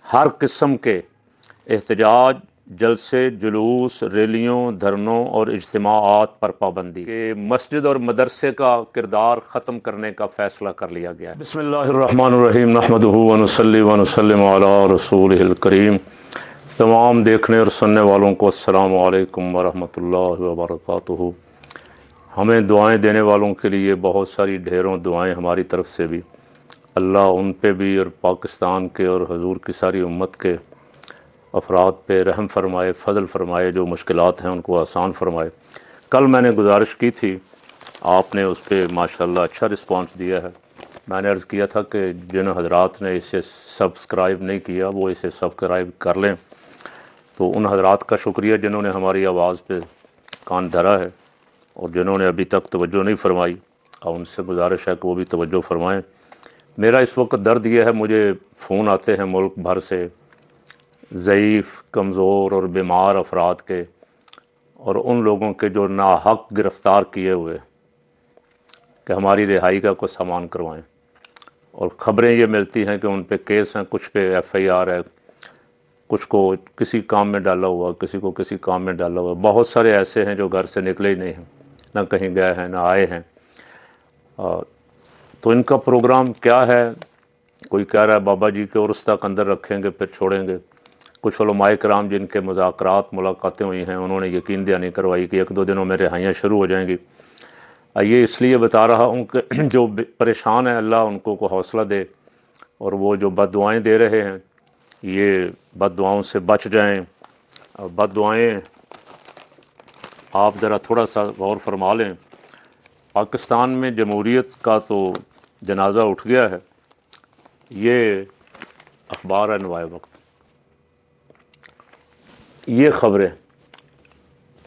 ہر قسم کے احتجاج، جلسے، جلوس، ریلیوں، دھرنوں اور اجتماعات پر پابندی کہ مسجد اور مدرسے کا کردار ختم کرنے کا فیصلہ کر لیا گیا ہے۔ بسم اللہ الرحمن الرحیم، نحمدہ ونصلی ونسلم علی رسولہ الکریم۔ تمام دیکھنے اور سننے والوں کو السلام علیکم ورحمۃ اللہ وبرکاتہ۔ ہمیں دعائیں دینے والوں کے لیے بہت ساری ڈھیروں دعائیں ہماری طرف سے بھی، اللہ ان پہ بھی اور پاکستان کے اور حضور کی ساری امت کے افراد پہ رحم فرمائے، فضل فرمائے، جو مشکلات ہیں ان کو آسان فرمائے۔ کل میں نے گزارش کی تھی، آپ نے اس پہ ماشاءاللہ اچھا رسپانس دیا ہے۔ میں نے عرض کیا تھا کہ جن حضرات نے اسے سبسکرائب نہیں کیا وہ اسے سبسکرائب کر لیں، تو ان حضرات کا شکریہ جنہوں نے ہماری آواز پہ کان دھرا ہے، اور جنہوں نے ابھی تک توجہ نہیں فرمائی، اور ان سے گزارش ہے کہ وہ بھی توجہ فرمائیں۔ میرا اس وقت درد یہ ہے، مجھے فون آتے ہیں ملک بھر سے ضعیف، کمزور اور بیمار افراد کے، اور ان لوگوں کے جو ناحق گرفتار کیے ہوئے کہ ہماری رہائی کا کوئی سامان کروائیں، اور خبریں یہ ملتی ہیں کہ ان پہ کیس ہیں، کچھ پہ ایف آئی آر ہے، کچھ کو کسی کام میں ڈالا ہوا، کسی کو کسی کام میں ڈالا ہوا۔ بہت سارے ایسے ہیں جو گھر سے نکلے ہی نہیں ہیں، نہ کہیں گئے ہیں، نہ آئے ہیں۔ تو ان کا پروگرام کیا ہے؟ کوئی کہہ رہا ہے بابا جی کے عرس تک اندر رکھیں گے پھر چھوڑیں گے۔ کچھ علماء کرام جن کے مذاکرات ملاقاتیں ہوئی ہیں، انہوں نے یقین دہانی کروائی کہ ایک دو دنوں میں رہائیاں شروع ہو جائیں گی۔ یہ اس لیے بتا رہا ہوں کہ جو پریشان ہیں اللہ ان کو حوصلہ دے، اور وہ جو بد دعائیں دے رہے ہیں یہ بد دعاؤں سے بچ جائیں۔ بد دعائیں آپ ذرا تھوڑا سا غور فرما لیں۔ پاکستان میں جمہوریت کا تو جنازہ اٹھ گیا ہے، یہ اخبار ہے نوائے وقت، یہ خبریں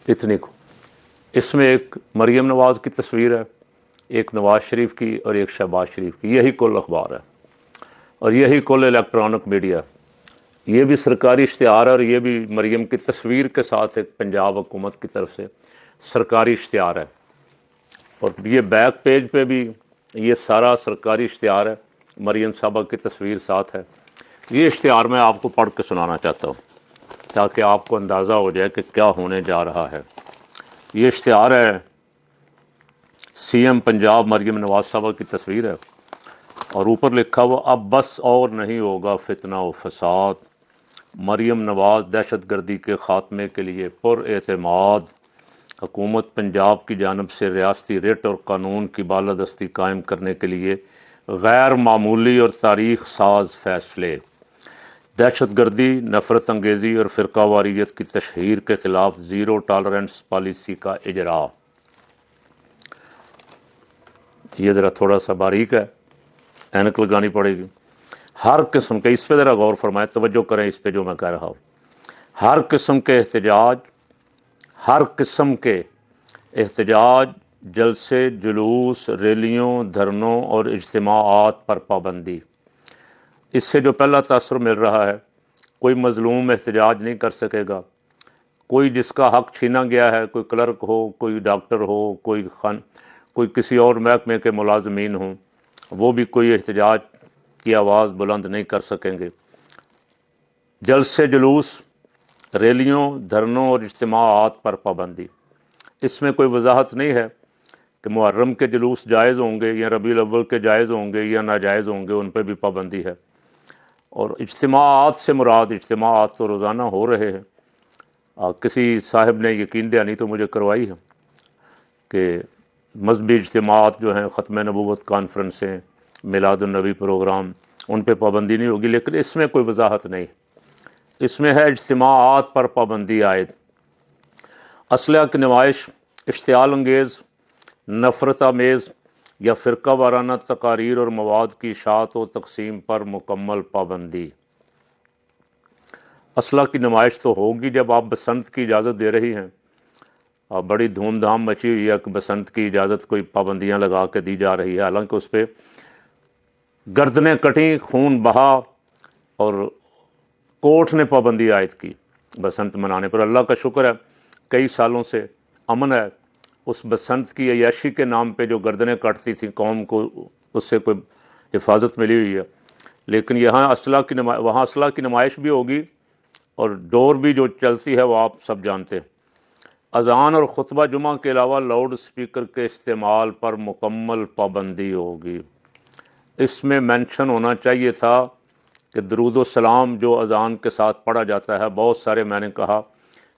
اتنی کو، اس میں ایک مریم نواز کی تصویر ہے، ایک نواز شریف کی اور ایک شہباز شریف کی، یہی کل اخبار ہے اور یہی کل الیکٹرانک میڈیا ہے۔ یہ بھی سرکاری اشتہار ہے، اور یہ بھی مریم کی تصویر کے ساتھ ایک پنجاب حکومت کی طرف سے سرکاری اشتہار ہے، اور یہ بیک پیج پہ بھی یہ سارا سرکاری اشتہار ہے، مریم صاحبہ کی تصویر ساتھ ہے۔ یہ اشتہار میں آپ کو پڑھ کے سنانا چاہتا ہوں تاکہ آپ کو اندازہ ہو جائے کہ کیا ہونے جا رہا ہے۔ یہ اشتہار ہے، سی ایم پنجاب مریم نواز صاحبہ کی تصویر ہے، اور اوپر لکھا ہوا اب بس اور نہیں ہوگا فتنہ و فساد، مریم نواز دہشت گردی کے خاتمے کے لیے پر اعتماد، حکومت پنجاب کی جانب سے ریاستی ریٹ اور قانون کی بالادستی قائم کرنے کے لیے غیر معمولی اور تاریخ ساز فیصلے، دہشت گردی، نفرت انگیزی اور فرقہ واریت کی تشہیر کے خلاف زیرو ٹالرنس پالیسی کا اجراء۔ یہ ذرا تھوڑا سا باریک ہے، اینک لگانی پڑے گی۔ ہر قسم کے، اس پہ ذرا غور فرمائیں، توجہ کریں اس پہ جو میں کہہ رہا ہوں۔ ہر قسم کے احتجاج، ہر قسم کے احتجاج، جلسے، جلوس، ریلیوں، دھرنوں اور اجتماعات پر پابندی۔ اس سے جو پہلا تاثر مل رہا ہے، کوئی مظلوم احتجاج نہیں کر سکے گا، کوئی جس کا حق چھینا گیا ہے، کوئی کلرک ہو، کوئی ڈاکٹر ہو، کوئی کسی اور محکمے کے ملازمین ہوں، وہ بھی کوئی احتجاج کی آواز بلند نہیں کر سکیں گے۔ جلسے، جلوس، ریلیوں، دھرنوں اور اجتماعات پر پابندی۔ اس میں کوئی وضاحت نہیں ہے کہ محرم کے جلوس جائز ہوں گے یا ربیع الاول کے جائز ہوں گے یا ناجائز ہوں گے، ان پہ بھی پابندی ہے۔ اور اجتماعات سے مراد، اجتماعات تو روزانہ ہو رہے ہیں۔ کسی صاحب نے یقین دہانی تو مجھے کروائی ہے کہ مذہبی اجتماعات جو ہیں، ختم نبوت کانفرنسیں، میلاد النبی پروگرام، ان پہ پابندی نہیں ہوگی، لیکن اس میں کوئی وضاحت نہیں۔ اس میں ہے اجتماعات پر پابندی عائد۔ اسلحہ کی نمائش، اشتعال انگیز، نفرت آمیز یا فرقہ وارانہ تقاریر اور مواد کی اشاعت و تقسیم پر مکمل پابندی۔ اسلحہ کی نمائش تو ہوگی جب آپ بسنت کی اجازت دے رہی ہیں، اور بڑی دھوم دھام مچی ہوئی ہے کہ بسنت کی اجازت کوئی پابندیاں لگا کے دی جا رہی ہے، حالانکہ اس پہ گردنیں کٹیں، خون بہا، اور کورٹ نے پابندی عائد کی بسنت منانے پر۔ اللہ کا شکر ہے کئی سالوں سے امن ہے۔ اس بسنت کی عیاشی کے نام پہ جو گردنیں کٹتی تھیں قوم کو، اس سے کوئی حفاظت ملی ہوئی ہے۔ لیکن یہاں وہاں اسلحہ کی نمائش بھی ہوگی اور ڈور بھی جو چلتی ہے وہ آپ سب جانتے ہیں۔ اذان اور خطبہ جمعہ کے علاوہ لاؤڈ اسپیکر کے استعمال پر مکمل پابندی ہوگی۔ اس میں مینشن ہونا چاہیے تھا کہ درود و سلام جو اذان کے ساتھ پڑھا جاتا ہے، بہت سارے میں نے کہا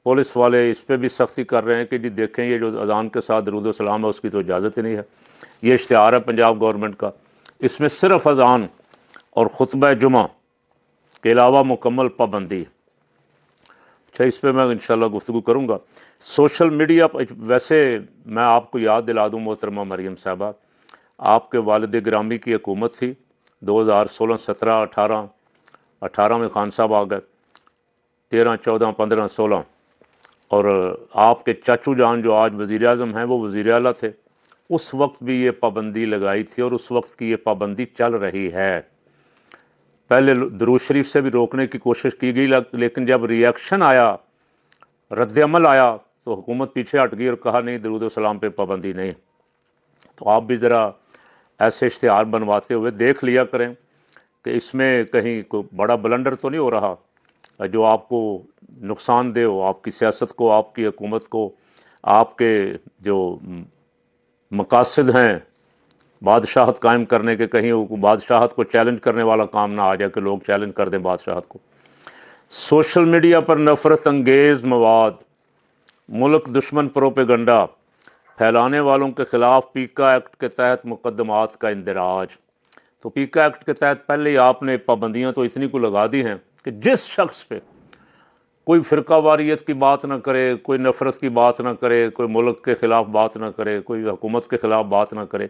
پولیس والے اس پہ بھی سختی کر رہے ہیں کہ جی دیکھیں یہ جو اذان کے ساتھ درود و سلام ہے اس کی تو اجازت ہی نہیں ہے، یہ اشتہار ہے پنجاب گورنمنٹ کا، اس میں صرف اذان اور خطبہ جمعہ کے علاوہ مکمل پابندی۔ اچھا، اس پہ میں انشاءاللہ گفتگو کروں گا۔ سوشل میڈیا ویسے میں آپ کو یاد دلا دوں محترمہ مریم صاحبہ، آپ کے والد گرامی کی حکومت تھی 2016 17 18 میں خان صاحب آ گئے، 13 14 15 16، اور آپ کے چاچو جان جو آج وزیر اعظم ہیں وہ وزیر اعلیٰ تھے، اس وقت بھی یہ پابندی لگائی تھی اور اس وقت کی یہ پابندی چل رہی ہے۔ پہلے درود شریف سے بھی روکنے کی کوشش کی گئی، لیکن جب ری ایکشن آیا، رد عمل آیا، تو حکومت پیچھے ہٹ گئی اور کہا نہیں درود و سلام پہ پابندی نہیں۔ تو آپ بھی ذرا ایسے اشتہار بنواتے ہوئے دیکھ لیا کریں کہ اس میں کہیں کوئی بڑا بلنڈر تو نہیں ہو رہا جو آپ کو نقصان دہ ہو، آپ کی سیاست کو، آپ کی حکومت کو، آپ کے جو مقاصد ہیں بادشاہت قائم کرنے کے، کہیں بادشاہت کو چیلنج کرنے والا کام نہ آ جائے کہ لوگ چیلنج کر دیں بادشاہت کو۔ سوشل میڈیا پر نفرت انگیز مواد، ملک دشمن پروپیگنڈا پھیلانے والوں کے خلاف پیکا ایکٹ کے تحت مقدمات کا اندراج۔ تو پیکا ایکٹ کے تحت پہلے ہی آپ نے پابندیاں تو اتنی کو لگا دی ہیں کہ جس شخص پہ کوئی فرقہ واریت کی بات نہ کرے، کوئی نفرت کی بات نہ کرے، کوئی ملک کے خلاف بات نہ کرے، کوئی حکومت کے خلاف بات نہ کرے،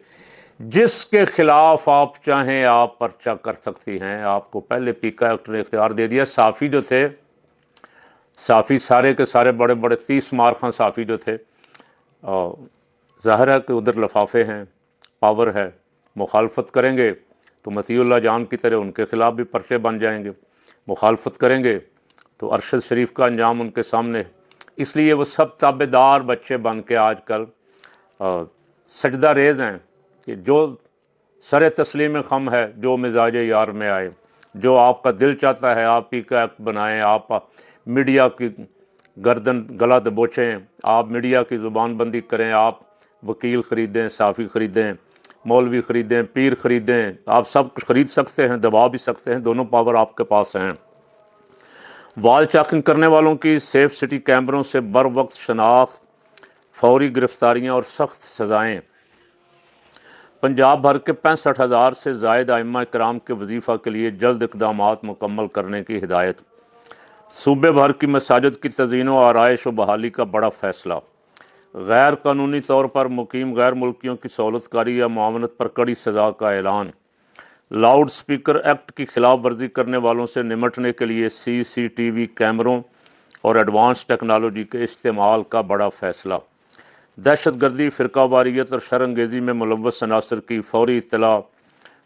جس کے خلاف آپ چاہیں آپ پرچہ کر سکتی ہیں۔ آپ کو پہلے پیکا ایکٹ نے اختیار دے دیا۔ صحافی جو تھے، صحافی سارے کے سارے بڑے بڑے 30 مارخاں صحافی جو تھے، ظاہر ہے کہ ادھر لفافے ہیں، پاور ہے، مخالفت کریں گے تو مطیع اللہ جان کی طرح ان کے خلاف بھی پرچے بن جائیں گے، مخالفت کریں گے تو ارشد شریف کا انجام ان کے سامنے۔ اس لیے وہ سب تابع دار بچے بن کے آج کل سجدہ ریز ہیں کہ جو سر تسلیم خم ہے، جو مزاج یار میں آئے، جو آپ کا دل چاہتا ہے آپ پی کا ایکٹ بنائیں، آپ میڈیا کی گردن گلا دبوچیں، آپ میڈیا کی زبان بندی کریں، آپ وکیل خریدیں، صحافی خریدیں، مولوی خریدیں، پیر خریدیں، آپ سب کچھ خرید سکتے ہیں، دبا بھی سکتے ہیں، دونوں پاور آپ کے پاس ہیں۔ وال چاکنگ کرنے والوں کی سیف سٹی کیمروں سے بر وقت شناخت، فوری گرفتاریاں اور سخت سزائیں۔ پنجاب بھر کے 65,000 سے زائد ائمہ کرام کے وظیفہ کے لیے جلد اقدامات مکمل کرنے کی ہدایت۔ صوبے بھر کی مساجد کی تزئین و آرائش و بحالی کا بڑا فیصلہ۔ غیر قانونی طور پر مقیم غیر ملکیوں کی سہولت کاری یا معاونت پر کڑی سزا کا اعلان۔ لاؤڈ سپیکر ایکٹ کی خلاف ورزی کرنے والوں سے نمٹنے کے لیے CCTV کیمروں اور ایڈوانس ٹیکنالوجی کے استعمال کا بڑا فیصلہ۔ دہشت گردی، فرقہ واریت اور شر انگیزی میں ملوث عناصر کی فوری اطلاع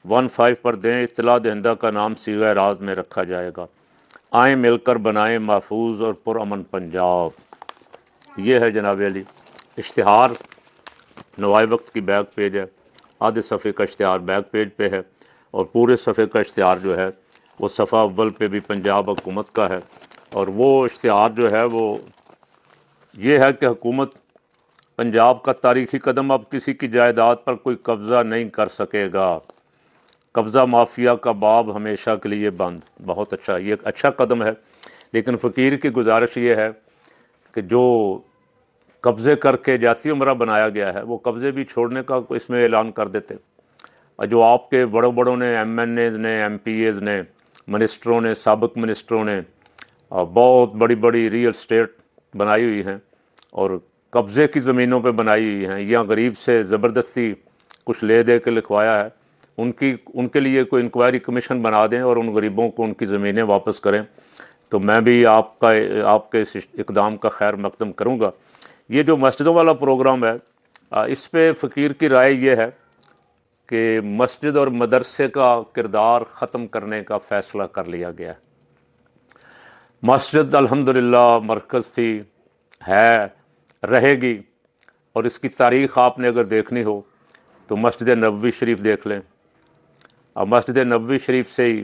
15 پر دیں۔ اطلاع دہندہ کا نام صیغہ راز میں رکھا جائے گا۔ آئیں مل کر بنائیں محفوظ اور پرامن پنجاب۔ یہ ہے جناب علی اشتہار، نوائے وقت کی بیک پیج ہے، آدھے صفحے کا اشتہار بیک پیج پہ ہے، اور پورے صفحے کا اشتہار جو ہے وہ صفحہ اول پہ بھی پنجاب حکومت کا ہے۔ اور وہ اشتہار جو ہے وہ یہ ہے کہ حکومت پنجاب کا تاریخی قدم، اب کسی کی جائیداد پر کوئی قبضہ نہیں کر سکے گا۔ قبضہ مافیا کا باب ہمیشہ کے لیے بند۔ بہت اچھا، یہ ایک اچھا قدم ہے، لیکن فقیر کی گزارش یہ ہے کہ جو قبضے کر کے جاتی عمرہ بنایا گیا ہے وہ قبضے بھی چھوڑنے کا اس میں اعلان کر دیتے۔ اور جو آپ کے بڑوں بڑوں نے، MNAs نے، MPAs نے، منسٹروں نے، سابق منسٹروں نے بہت بڑی بڑی ریئل اسٹیٹ بنائی ہوئی ہیں اور قبضے کی زمینوں پہ بنائی ہوئی ہیں، یا غریب سے زبردستی کچھ لے دے کے لکھوایا ہے، ان کے لیے کوئی انکوائری کمیشن بنا دیں اور ان غریبوں کو ان کی زمینیں واپس کریں، تو میں بھی آپ کے اس اقدام کا خیر مقدم کروں گا۔ یہ جو مسجدوں والا پروگرام ہے، اس پہ فقیر کی رائے یہ ہے کہ مسجد اور مدرسے کا کردار ختم کرنے کا فیصلہ کر لیا گیا ہے۔ مسجد الحمدللہ مرکز تھی، ہے، رہے گی، اور اس کی تاریخ آپ نے اگر دیکھنی ہو تو مسجد نبوی شریف دیکھ لیں۔ اور مسجد نبوی شریف سے ہی